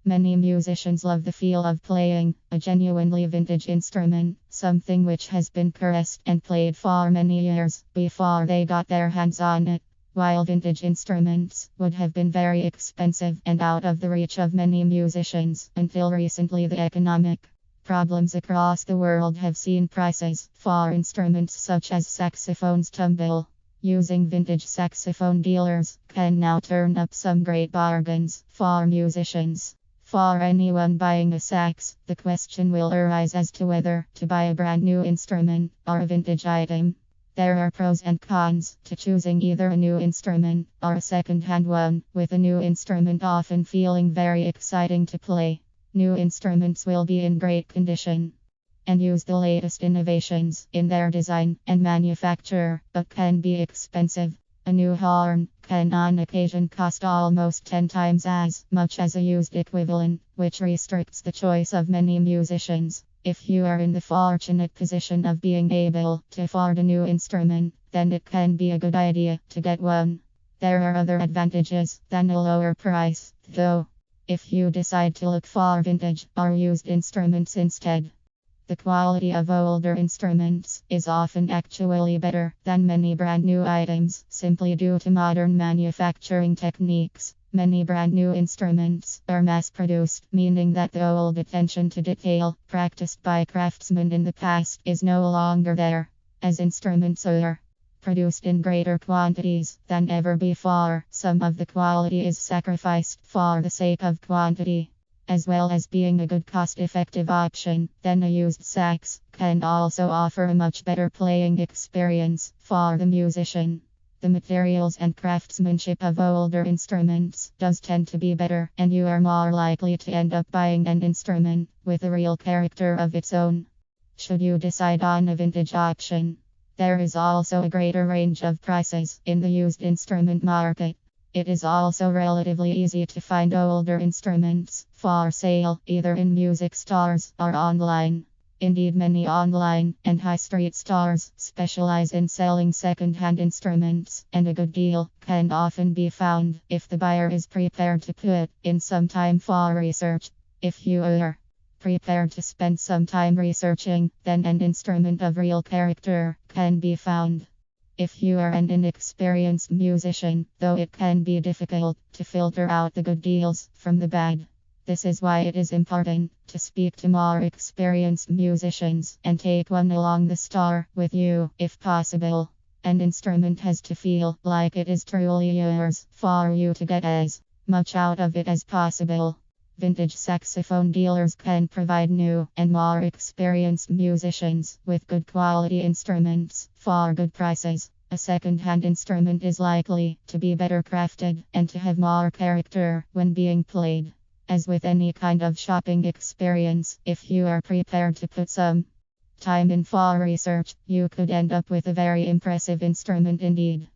Many musicians love the feel of playing a genuinely vintage instrument, something which has been caressed and played for many years before they got their hands on it. While vintage instruments would have been very expensive and out of the reach of many musicians until recently, the economic problems across the world have seen prices for instruments such as saxophones tumble. Using vintage saxophone dealers can now turn up some great bargains for musicians. For anyone buying a sax, the question will arise as to whether to buy a brand new instrument or a vintage item. There are pros and cons to choosing either a new instrument or a second-hand one, with a new instrument often feeling very exciting to play. New instruments will be in great condition and use the latest innovations in their design and manufacture, but can be expensive. A new horn can on occasion cost almost 10 times as much as a used equivalent, which restricts the choice of many musicians. If you are in the fortunate position of being able to afford a new instrument, then it can be a good idea to get one. There are other advantages than a lower price, though, if you decide to look for vintage or used instruments instead. The quality of older instruments is often actually better than many brand new items, simply due to modern manufacturing techniques. Many brand new instruments are mass produced, meaning that the old attention to detail practiced by craftsmen in the past is no longer there. As instruments are produced in greater quantities than ever before, some of the quality is sacrificed for the sake of quantity. As well as being a good cost-effective option, then a used sax can also offer a much better playing experience for the musician. The materials and craftsmanship of older instruments does tend to be better, and you are more likely to end up buying an instrument with a real character of its own. Should you decide on a vintage option, there is also a greater range of prices in the used instrument market. It is also relatively easy to find older instruments for sale, either in music stores or online. Indeed, many online and high street stores specialize in selling second-hand instruments, and a good deal can often be found if the buyer is prepared to put in some time for research. If you are prepared to spend some time researching, then an instrument of real character can be found. If you are an inexperienced musician, though, it can be difficult to filter out the good deals from the bad. This is why it is important to speak to more experienced musicians and take one along the store with you, if possible. An instrument has to feel like it is truly yours for you to get as much out of it as possible. Vintage saxophone dealers can provide new and more experienced musicians with good quality instruments for good prices. A second-hand instrument is likely to be better crafted and to have more character when being played. As with any kind of shopping experience, if you are prepared to put some time in for research, you could end up with a very impressive instrument indeed.